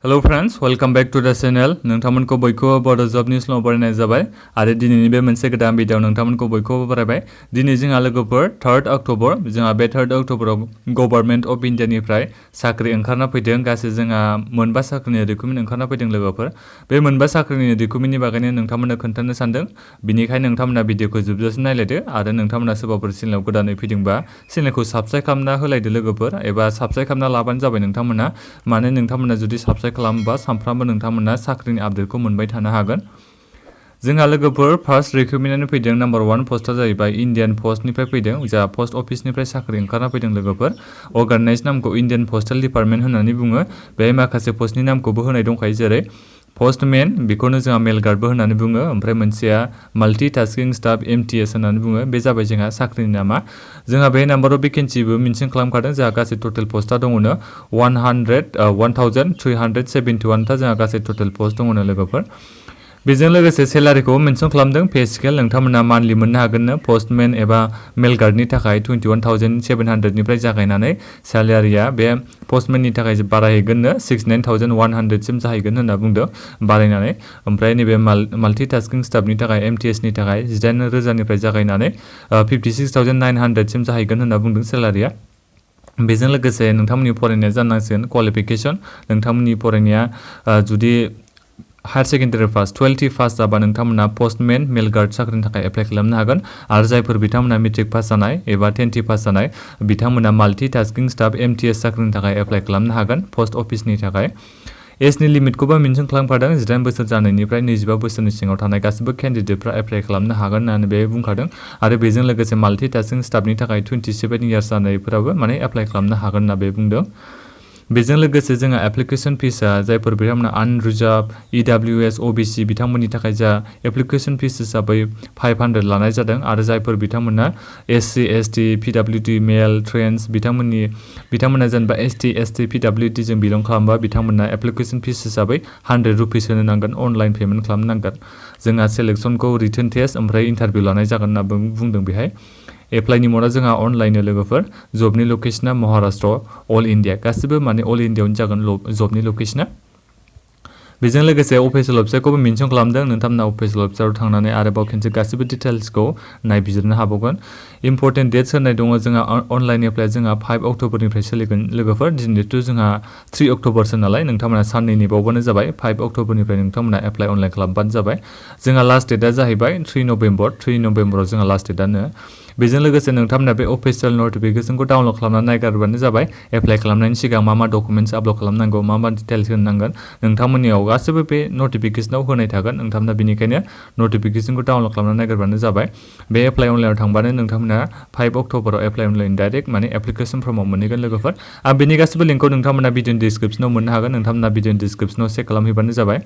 Hello friends, welcome back to the channel. नोंथांमोनखौ बयखौबो बड' जब निउसआव बरायनाय जाबाय आरो दिनैनि बे मोनसे गोदान भिडिअ नोंथांमोनखौ बयखौबो बरायबाय। दिनै जोंहा लोगोफोर 3 अक्ट'बर जोंहा बे 3 अक्ट'बराव गभर्नमेन्ट अफ इन्डियानिफ्राय साख्रि ओंखारना फैदों। गासै जोंहा मोनबा साख्रिनि रिक्रुटमेन्ट ओंखारना फैदों लोगोफोर। बे मोनबा साख्रिनि रिक्रुटमेन्टनि बागैनो नोंथांमोननो खोन्थानो सानदों। बिनिखायनो नोंथांमोना भिडिअखौ जोबजासिम नायलायदो आरो नोंथांमोना सोरबाफोर चेनेलाव गोदानै फैदोंबा चेनेलखौ साबस्क्राइब खालामना होलायदो लोगोफोर, एबा साबस्क्राइब खालामना लाबानो जाबाय नोंथांमोना। माने नोंथांमोना जुदि साबस्क्राइब खालामोबा सानफ्रामबो नोंथांमोना साख्रिनि आपडेटखौ मोनबाय थानो हागोन। जोंहा लोगोफोर फार्स्ट रिक्रुटमेन्टआनो फैदों। नम्बर 1 पस्टआ जाहैबाय इन्डियान पस्टनिफ्राय फैदों। जा पस्ट अफिसनिफ्राय साख्रि ओंखारना फैदों लोगोफोर। अर्गानाइज नामखौ इन्डियान पस्टेल डिपार्टमेन्ट होननानै बुङो। बेहाय माखासे पस्टनि नामखौबो होनाय दंखायो, जेरै पस्टमेन, बेखौनो जोंहा मेल गार्डबो होननानै बुङो। ओमफ्राय मोनसेया माल्टि टास्किं स्टाफ MTS होननानै बुङो। बे जाबाय जोंहा साख्रिनि नामा। जोंहा बे नाम्बार अफ भेकेन्सिबो मेनसन खालामखादों। जोंहा गासै टटेल पस्टआ दङनो 1371 था जोंहा गासै टटेल पस्ट दङनो लोगोफोर। बेजों लोगोसे सेलारिखौ मेनसन खालामदों। पे स्केल नोंथांमोना मान्थलि मोननो हागोननो। पस्टमेन एबा मेल गार्डनि थाखाय 21,700 निफ्राय जागायनानै सेलारिया बे पस्टमेननि थाखाय बारायहैगोननो 69,100 सिम जाहैगोन होनना बुंदों बारायनानै। ओमफ्राय नैबे माल्टि टास्किं स्टाफनि थाखाय MTS नि थाखाय 18,000 निफ्राय जागायनानै 56,900 सिम जाहैगोन होनना बुंदों सेलारिया। बेजों लोगोसे नोंथांमोननि फरायनाया जानांसिगोन क्वालिफिकेसन। नोंथांमोननि फरायनाया जुदि higher secondary pass 12th pass जाबा नोंथांमोना पस्टमेन मेल गार्ड साख्रिनि थाखाय एप्लाइ खालामनो हागोन। आरो जायफोर बिथांमोना मेट्रिक पास जानाय एबा 10th पास जानाय बिथांमोना माल्टि टास्किं स्टाफ MTS साख्रिनि थाखाय एप्लाइ खालामनो हागोन पस्ट अफिसनि थाखाय। एजनि लिमिटखौबो मेनसन खालामखादों। 18 बोसोर जानायनिफ्राय 25 बोसोरनि सिङाव थानाय गासिबो केन्डिडेटफ्रा एप्लाइ खालामनो हागोन होननानै बे बुंखादों। आरो बेजों लोगोसे माल्टि टास्किं स्टाफनि थाखाय 27 इयार्स जानायफोराबो माने एप्लाइ खालामनो हागोन होनना बे बुंदों। बेजों लोगोसे जोंहा एप्लिकेसन फिसआ जायफोर बिथांमोना आनरिजार्भ EWS OBC बिथांमोननि थाखाय जा एप्लिकेसन फिस हिसाबै 500 लानाय जादों। आरो जायफोर बिथांमोना SC ST PWD मेल ट्रेन्स बिथांमोना जेनेबा ST ST PWD जों बिलं खालामबा बिथांमोना एप्लिकेसन फिस हिसाबै 100 रुपिस होनो नांगोन। अनलाइन पेमेन्ट खालामनांगोन। जोंहा सेलेक्सनखौ रिटन टेस्ट ओमफ्राय इन्टारभिउ लानाय जागोन होनना बुंदों बेहाय। एप्लाइनि मडआ जोंहा अनलाइन लोगोफोर। जबनि लकेसना महाराष्ट्र अल इन्डिया, गासिबो माने अल इन्डियाआवनो जागोन जबनि लकेसना। बेजों लोगोसे अफिसियेल वेबसाइटखौबो मेनसन खालामदों। नोंथांमोना अफिसियेल वेबसाइटआव थांनानै आरोबाव खेनसे गासिबो डिटेल्सखौ नायबिजिरनो हाबावगोन। इम्पर्टेन्ट डेट्स होननाय दङ जोंहा अनलाइन एप्लाइ जोंहा 5 अक्ट'बरनिफ्राय सोलिगोन लोगोफोर। दिनैथ' जोंहा 3 अक्ट'बरसो नालाय नोंथांमोना साननै नेबावबानो जाबाय। 5 अक्ट'बरनिफ्राय नोंथांमोना एप्लाइ अनलाइन खालामबानो जाबाय। जोंहा लास्ट डेटआ जाहैबाय 3 नभेम्बर। 3 नभेम्बराव जोंहा लास्ट डेटआनो। बेजों लोगोसे नोंथांमोना बे अफिसियेल नटिफिकेसनखौ डाउनलड खालामनानै नायगारबानो जाबाय। एप्लाइ खालामनायनि सिगां मा डकुमेन्ट्स आपल'ड खालामनांगौ, मा डिटेल्स होनांगोन नोंथांमोननियाव गासैबो बे नटिफिकेसनाव होनाय थागोन। नोंथांमोना बेनिखायनो नटिफिकेसनखौ डाउनलड खालामनानै नायगारबानो जाबाय। बे एप्लाइ अनलाइनाव थांबानो नोंथांमोना 5 अक्ट'बराव एप्लाइ अनलाइन डाइरेक्ट माने एप्लिकेसन फर्माव मोनहैगोन लोगोफोर। आरो बेनि गासैबो लिंकखौ नोंथांमोना भिडिअनि डिसक्रिप्सनाव मोननो हागोन। नोंथांमोना भिडिअनि डिसक्रिप्सनाव चेक खालामहैबानो जाबाय।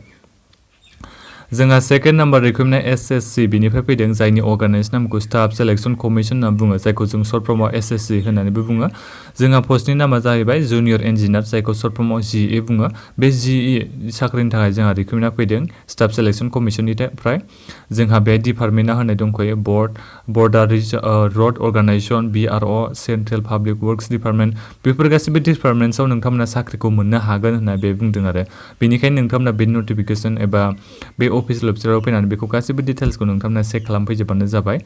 जोंहा सेकेन्ड नाम्बार रिक्रुटमेन्ट SSC बिनिफ्राय फैदों, जायनि अर्गानाइज नामखौ स्टाफ सेलेक्सन कमिसन होनना बुङो, जायखौ जों सर्ट फर्माव SSC होननानैबो बुङो। जोंहा पस्टनि नामा जाहैबाय जुनियर इन्जिनियार, जायखौ सर्ट फर्माव GE बुङो। बे GE साख्रिनि थाखाय जोंहा रिक्रुटमेन्टआ फैदों स्टाफ सेलेक्सन कमिसननिफ्राय। जोंहा बे डिपार्टमेन्टआ होनाय दंखायो border road organisation, BRO, central public works department. बेफोर गासैबो डिपार्टमेन्ट्सआव नोंथांमोना साख्रिखौ मोननो हागोन होनना बे बुंदों आरो। बेनिखायनो नोंथांमोना बे नटिफिकेसन एबा बे अफिसियेल वेबसाइटआव फैनानै बेखौ गासैबो डिटेल्सखौ नोंथांमोना चेक खालामफैजोबबानो जाबाय।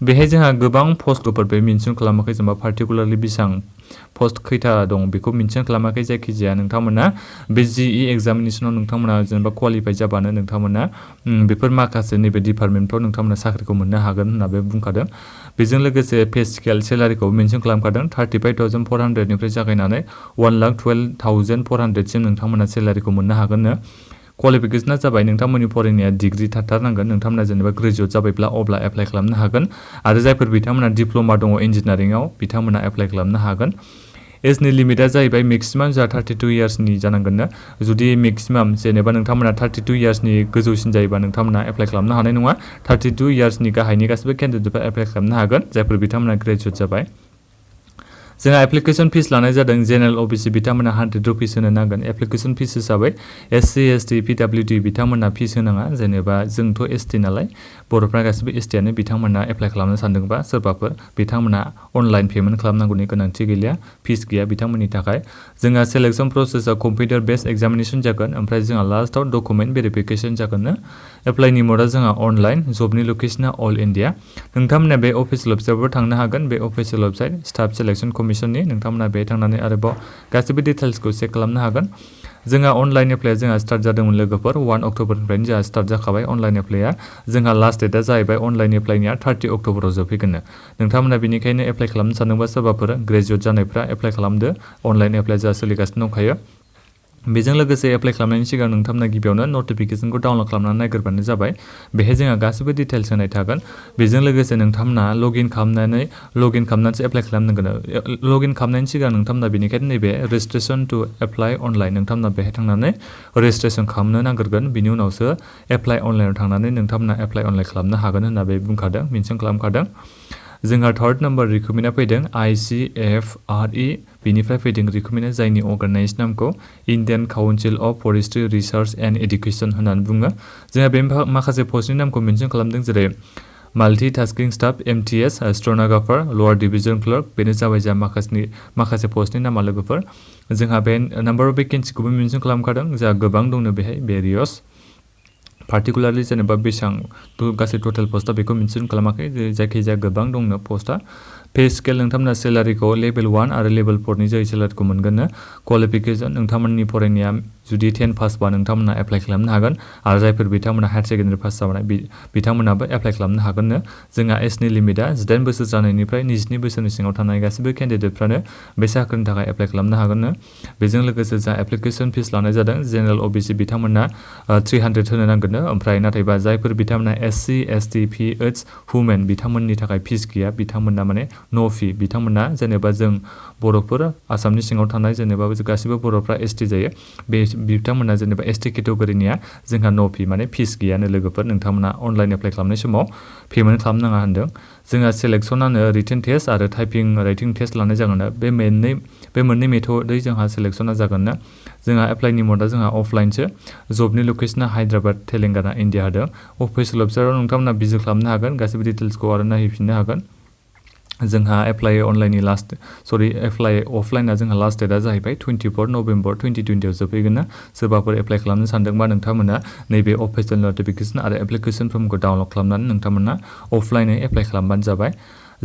बेहाय जोंहा गोबां पस्टफोर बे मेनसन खालामाखै, जेनेबा पार्टिकुलारलि बेसेबां पस्ट खैथा दं बेखौ मेनसन खालामाखै। जायखिजाया नोंथांमोना बे GE एग्जामिनेसनाव नोंथांमोना जेनेबा क्वालिफाइ जाबानो नोंथांमोना बेफोर माखासे नैबे डिपार्टमेन्टफ्राव नोंथांमोना साख्रिखौ मोननो हागोन होनना बे बुंखादों। बेजों लोगोसे पे स्केल सेलारिखौ मेनसन खालामखादों। 35,400 निफ्राय जागायनानै 1,12,400 सिम नोंथांमोना सेलारिखौ मोननो हागोननो। क्वालिफिकेसना जाबाय नोंथांमोननि फरायनाया डिग्री थाथारनांगोन। नोंथांमोना जेनेबा ग्रेजुवेट जाबायब्ला अब्ला एप्लाइ खालामनो हागोन। आरो जायफोर बिथांमोना डिप्ल'मा दङ इन्जिनियारिंआव बिथांमोना एप्लाइ खालामनो हागोन। एजनि लिमिटआ जाहैबाय मेक्सिमाम जोंहा 32 इयार्सनि जानांगोननो। जुदि मेक्सिमाम जेनेबा नोंथांमोना 32 इयार्सनि गोजौसिन जायोबा नोंथांमोना एप्लाइ खालामनो हानाय नङा। 32 इयार्सनि गाहायनि गासिबो केन्डिडेटफ्रा एप्लाइ खालामनो हागोन, जायफोर बिथांमोना ग्रेजुवेट जाबाय। जोंहा एप्लिकेशन फिस लानाय जादों जेनेरेल ओबिसि बिथांमोना 100 रुपिस होनो नांगोन एप्लिकेशन फिस हिसाबै एससि एसटि पिडब्लिउडि बिथांमोना फिस होनाङा जेनेबा जोंथ' एसटि नालाय बर'फ्रा गासिबो एसटिआनो बिथांमोना एप्लाइ खालामनो सानदोंबा सोरबाफोर बिथांमोना अनलाइन पेमेन्ट खालामनांगौनि गोनांथि गैलिया फिस गैया बिथांमोननि थाखाय जोंहा सेलेक्शन प्रसेसआ कम्पिउटार बेस्ड एग्जामिनेशन जागोन ओमफ्राय जोंहा लास्टआव डकुमेन्ट भेरिफिकेशन जागोन एप्लाइनि मोडआ जोंहा अनलाइन जबनि लकेशना अल इन्डिया नोंथांमोना बे अफिसियेल वेबसाइटआवबो थांनो हागोन बे अफिसियेल वेबसाइट स्टाफ सिलेक्शन कमिशननि नोंथांमोना बे थांनानै आरोबाव गासिबो डिटेल्सखौ चेक खालामनो हागोन जोंहा अनलाइन एप्लाइआ जोंहा स्टार्ट जादोंमोन लोगोफोर 1 अक्ट'बरनिफ्रायनो जोंहा स्टार्ट जाखाबाय अनलाइन एप्लाइआ जोंहा लास्ट डेटआ जाहैबाय अनलाइन एप्लाइनिया 30 अक्ट'बराव जोबफैगोन नोंथांमोना बेनिखायनो एप्लाइ खालामनो सानदोंबा सोरबाफोर ग्रेजुवेट जानायफ्रा एप्लाइ खालामदो अनलाइन एप्लाइ जोंहा सोलिगासिनो दंखायो बेजों लोगोसे एप्लाइ खालामनायनि सिगां नोंथांमोना गिबियावनो नटिफिकेशनखौ डाउनलड खालामनानै नायग्रोबानो जाबाय बेहाय जोंहा गासिबो डिटेल्स होनाय थागोन बेजों लोगोसे नोंथांमोना लगइन खालामनानैसो एप्लाइ खालामनांगोन लगइन खालामनायनि सिगां नोंथांमोना बेनिखायनो नैबे रेजिस्ट्रेशन टु एप्लाइ अनलाइन नोंथांमोना बेहाय थांनानै रेजिस्ट्रेशन खालामनो नांग्रोगोन बिनि उनावसो एप्लाइ अनलाइनाव थांनानै नोंथांमोना एप्लाइ अनलाइन खालामनो हागोन होनना बे बुंखादों मेनसन खालामखादों जोंहा थार्ड नाम्बार रिक्रुटमेन्टआ फैदों ICFRE बिनिफ्राय फैदों रिक्रुटमेन्टआ जायनि अर्गानाइज नामखौ Indian Council of Forestry Research and Education होननानै बुङो जोंहा बे माखासे पस्टनि नामखौ मेनसन खालामदों जेरै multi tasking staff MTS stenographer lower division clerk बेनो जाबाय जोंहा माखासे पस्टनि नामा लोगोफोर जोंहा बे नाम्बार अफ भेकेन्सिखौबो मेनसन खालामखादों जोंहा गोबां दंनो बेहाय भेरियस पार्टिकुलारलि जेनेबा बेसेबां गासै टटेल पस्टआ बेखौ मेनसन खालामाखै जायखिजाया गोबां दंनो पस्टआ पे स्केल नोंथांमोना सेलारिखौ लेभेल 1 आरो लेभेल 4 नि जोहै सेलारिखौ मोनगोन क्वालिफिकेसन नोंथांमोननि फरायनाया जुदि 10 पासबा नोंथांमोना एप्लाइ खालामनो हागोन आरो जायफोर बिथांमोना हायार सेकेन्डारि पास जानाय बिथांमोनाबो एप्लाइ खालामनो हागोन जोंहा एजनि लिमिटआ 18 बोसोर जानायनिफ्राय 22 बोसोरनि सिङाव थानाय गासिबो केन्डिडेटफ्रानो बे साख्रिनि थाखाय एप्लाइ खालामनो हागोन बेजों लोगोसे जोंहा एप्लिकेसन फिस लानाय जादों जेनेरेल ओबिसि बिथांमोना 300 होनो नांगोन ओमफ्राय नाथायबा जायफोर बिथांमोना SC ST PH वुमेन बिथांमोननि थाखाय फिस गैया बिथांमोना माने नो फी बिथांमोना जेनेबा जों बर'फोर आसामनि सिङाव थानाय जेनेबा गासिबो बर'फ्रा ST जायो बे बिथांमोना जेनेबा ST केटेगरिनिया जोंहा नो फी माने फिस गैयानो लोगोफोर नोंथांमोना अनलाइन एप्लाइ खालामनाय समाव पेमेन्ट खालामनाङा होनदों जोंहा सेलेक्सनानो रिटेन टेस्ट आरो टाइपिं राइटिं टेस्ट लानाय जागोन बे मोननै मेथडै जोंहा सेलेक्सना जागोन जोंहा एप्लाइनि मोडआ जोंहा अफलाइनसो जबनि लकेशना हायद्राबाद तेलेंगाना इन्डिया होदों अफिसियेल वेबसाइटआव नोंथांमोना भिजिट खालामनो हागोन गासिबो डिटेल्सखौ आरो नायहैफिननो हागोन जोंहा एप्लाइ अफलाइना जोंहा लास्ट डेटआ जाहैबाय 24 नभेम्बर 2020 आव जोबहैगोन सोरबाफोर एप्लाइ खालामनो सानदोंबा नोंथांमोना नैबे अफिसियेल नटिफिकेशन आरो एप्लिकेशन फर्मखौ डाउनलड खालामनानै नोंथांमोना अफलाइनै एप्लाइ खालामबानो जाबाय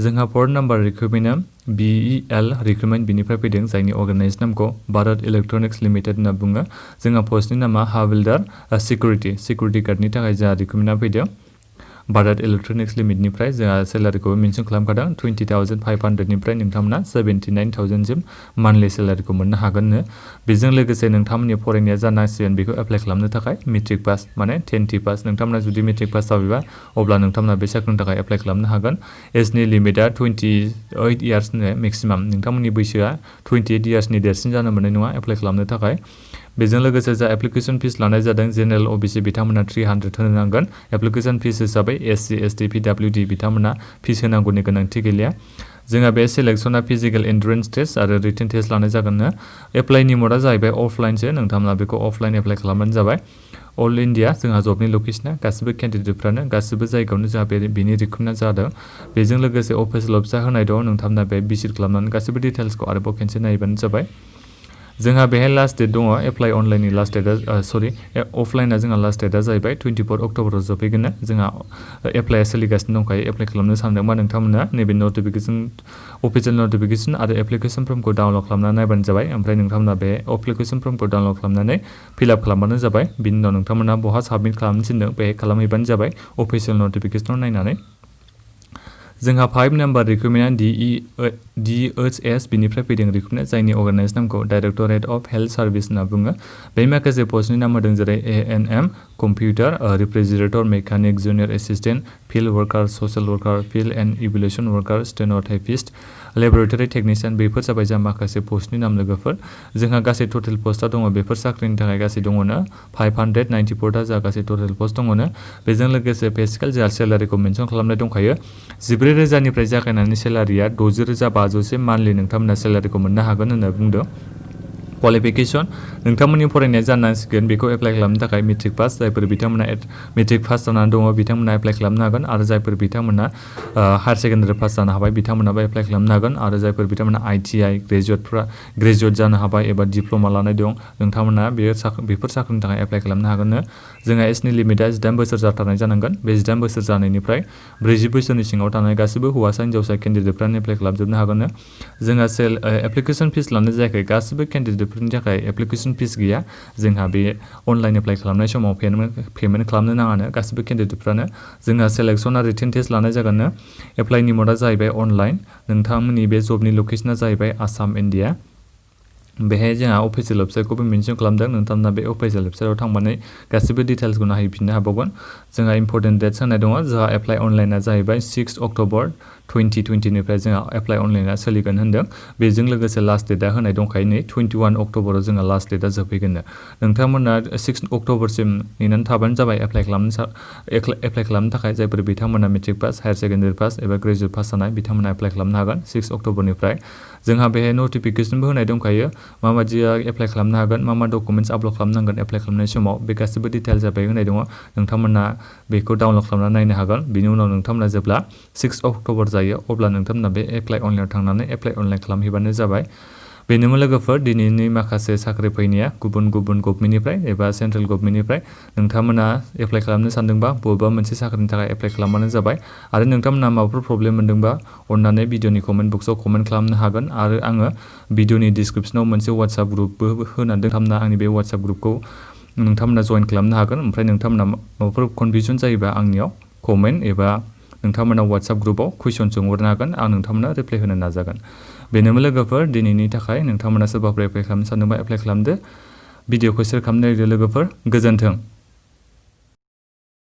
जोंहा 4 नाम्बार रिक्रुटमेन्टआ BEL रिक्रुटमेन्ट बिनिफ्राय फैदों जायनि अर्गानाइज नामखौ भारत इलेक्ट्रनिक्स लिमिटेड होनना बुङो जोंहा पस्टनि नामा हाविलदार सिकिउरिटि गार्डनि थाखाय जोंहा रिक्रुटमेन्टआ फैदों भारत इलेक्ट्रनिक्स लिमिटेडनिफ्राय जोंहा सेलारिखौ मेनसन खालामखादों 20,500 निफ्राय नोंथांमोना 79,000 सिम मान्थलि सेलारिखौ मोननो हागोन बेजों लोगोसे नोंथांमोननि फरायनाया जानांसिगोन बेखौ एप्लाइ खालामनो थाखाय मेट्रिक पास माने 10th पास नोंथांमोना जुदि मेट्रिक पास जाबायबा अब्ला नोंथांमोना बे साख्रिनि थाखाय एप्लाइ खालामनो हागोन एजनि लिमिटआ 28 इयार्सनो मेक्सिमाम नोंथांमोननि बैसोआ 28 इयार्सनि देरसिन जानो मोननाय नङा एप्लाइ खालामनो थाखाय बेजों लोगोसे जा एप्लिकेशन फिस लानाय जादों जेनेरेल ओबिसि बिथांमोना 300 होनो नांगोन एप्लिकेशन फिस हिसाबै SC ST PWD बिथांमोना फिस होनांगौनि गोनांथि गैलिया जोंहा बे सेलेक्शना फिजिकेल एन्डुरेन्स टेस्ट आरो रिटेन टेस्ट लानाय जागोन एप्लाइनि मोडआ जाहैबाय अफलाइनसो नोंथांमोना बेखौ अफलाइन एप्लाइ खालामबानो जाबाय अल इन्डिया जोंहा जबनि लकेशना गासिबो केन्डिडेटफ्रानो गासिबो जायगायावनो जोंहा बेनि रिक्रुटमेन्ट जादों बेजों लोगोसे अफिसियेल वेबसाइट होनाय दं नोंथांमोना बे भिजिट खालामनानै गासिबो डिटेल्सखौ आरोबाव खेनसे नायबानो जाबाय जोंहा बेहाय लास्ट डेट दङ एप्लाइ अनलाइननि लास्ट डेटआ अफलाइना जोंहा लास्ट डेटआ जाहैबाय 24 अक्ट'बराव जोबहैगोन जोंहा एप्लाइआ सोलिगासिनो दंखायो एप्लाइ खालामनो सानदोंबा नोंथांमोना नैबे अफिसियेल नटिफिकेशन आरो एप्लिकेशन फर्मखौ डाउनलड खालामनानै नायबानो जाबाय ओमफ्राय नोंथांमोना बे एप्लिकेशन फर्मखौ डाउनलड खालामनानै फिलआप खालामबानो जाबाय बिनि उनाव नोंथांमोना बहा साबमिट खालामनो थिनदों बेहाय खालामहैबानो जाबाय अफिसियेल नटिफिकेशनाव नायनानै जोंहा 5 नाम्बार रिक्रुटमेन्टआ DHS बिनिफ्राय फैदों रिक्रुटमेन्ट जायनि अर्गानाइज नामखौ डाइरेक्टरेट अफ हेल्थ सार्भिस होनना बुङो बे माखासे पस्टनि नाम होदों जेरै ANM computer refrigerator mechanic junior assistant field worker social worker field and evaluation worker stenotypist laboratory technician बेफोर जाबाय जोंहा माखासे पस्टनि नाम लोगोफोर जोंहा गासै टटेल पस्टआ दङ बेफोर साख्रिनि थाखाय गासै दङनो 594टा जोंहा गासै टटेल पस्ट दङनो बेजों लोगोसे पे स्केल जोंहा सेलारिखौ मेनसन खालामनाय दंखायो 14,000निफ्राय जागायनानै सेलारिया 60,500सिम मान्थलि नोंथांमोना सेलारिखौ मोननो हागोन होनना बुंदों क्वालिफिकेशन नोंथांमोननि फरायनाया जानांसिगोन बेखौ एप्लाइ खालामनो थाखाय मेट्रिक पास जायफोर बिथांमोना मेट्रिक पास जानानै दङ बिथांमोना एप्लाइ खालामनो हागोन आरो जायफोर बिथांमोना हायार सेकेन्डारि पास जानो हाबाय बिथांमोनाबो एप्लाइ खालामनो हागोन आरो जायफोर बिथांमोना ITI ग्रेजुवेट जानो हाबाय एबा डिप्ल'मा लानाय दं नोंथांमोना बेफोर साख्रिनि थाखाय एप्लाइ खालामनो हागोननो जोंहा एजनि लिमिटआ 18 बोसोर जाथारनाय जानांगोन बे 18 बोसोर जानायनिफ्राय 40 बोसोरनि सिङाव थानाय गासिबो हौवासा हिन्जावसा केन्डिडेटफ्रानो एप्लाइ खालामजोबनो हागोननो जोंहा एप्लिकेसन फिस लानाय जायाखै गासिबो केन्डिडेटफोरनि थाखाय एप्लिकेसन फिस गैया जोंहा बे अनलाइन एप्लाइ खालामनाय समाव पेमेन्ट खालामनो नाङानो गासिबो केन्डिडेटफ्रानो जोंहा सेलेक्सना रिटेन टेस्ट लानाय जागोननो एप्लाइनि मडआ जाहैबाय अनलाइन नोंथांमोननि बे जबनि लकेसना जाहैबाय आसाम इन्डिया बेहाय जोंहा अफिसियेल वेबसाइटखौबो मेनसन खालामदों नोंथांमोना बे अफिसियेल वेबसाइटआव थांनानै गासिबो डिटेल्सखौ नायहैफिननो हाबावगोन जोंहा इम्परटेन्ट डेट्स होनाय दङ जोंहा एप्लाइ अनलाइना जाहैबाय 6 अक्ट'बर 2020निफ्राय जोंहा एप्लाइ अनलाइना सोलिगोन होनदों बेजों लोगोसे लास्ट डेटआ होनाय दंखायो नै 21 अक्ट'बराव जोंहा लास्ट डेटआ जोबहैगोननो नोंथांमोना 6 अक्ट'बरसिम नेनानै थाबानो जाबाय एप्लाइ खालामनो थाखाय जायफोर बिथांमोना matric pass higher secondary pass एबा ग्रेजुवेट पास जानाय बिथांमोना एप्लाइ खालामनो हागोन 6 अक्ट'बरनिफ्राय जोंहा बेहाय नटिफिकेसनबो होनाय दंखायो माबायदिया एप्लाइ खालामनो हागोन मा डकुमेन्ट्स आपल'ड खालामनांगोन एप्लाइ खालामनाय समाव बे गासिबो डिटेल्स जाबाय होनाय दङ नोंथांमोना बेखौ डाउनल'ड खालामनानै नायनो हागोन बिनि उनाव नोंथांमोना जेब्ला 6 अक्ट'बर जायो अब्ला नोंथांमोना बे एप्लाइ अनलाइनाव थांनानै एप्लाइ अनलाइन खालामहैबानो जाबाय बेनोमोन लोगोफोर दिनैनि माखासे साख्रि फैनाया गुबुन गभर्नमेन्टनिफ्राय एबा सेन्ट्रेल गभर्नमेन्टनिफ्राय नोंथांमोना एप्लाइ खालामनो सानदोंबा बबेबा मोनसे साख्रिनि थाखाय एप्लाइ खालामबानो जाबाय आरो नोंथांमोना माबाफोर प्रब्लेम मोनदोंबा अननानै भिडिअनि कमेन्ट बक्सआव कमेन्ट खालामनो हागोन आरो आङो भिडिअनि डिसक्रिपसनाव मोनसे WhatsApp ग्रुपबो होनानै दोनखामना आंनि बे WhatsApp ग्रुपखौ नोंथांमोना जइन खालामनो हागोन ओमफ्राय नोंथांमोना माबाफोर कनफिउजन जायोबा आंनियाव कमेन्ट एबा नोंथांमोना WhatsApp ग्रुपआव कुइसन सोंहरनो हागोन आं नोंथांमोना रिप्लाइ होनो नाजागोन बेनोमोन लोगोफोर दिनैनि थाखाय नोंथांमोना सोरबाफोर एप्लाइ खालामनो सानदोंबा एप्लाइ खालामदो भिडिअखौ शेयार खालामनो नागिरदो लोगोफोर गोजोन्थों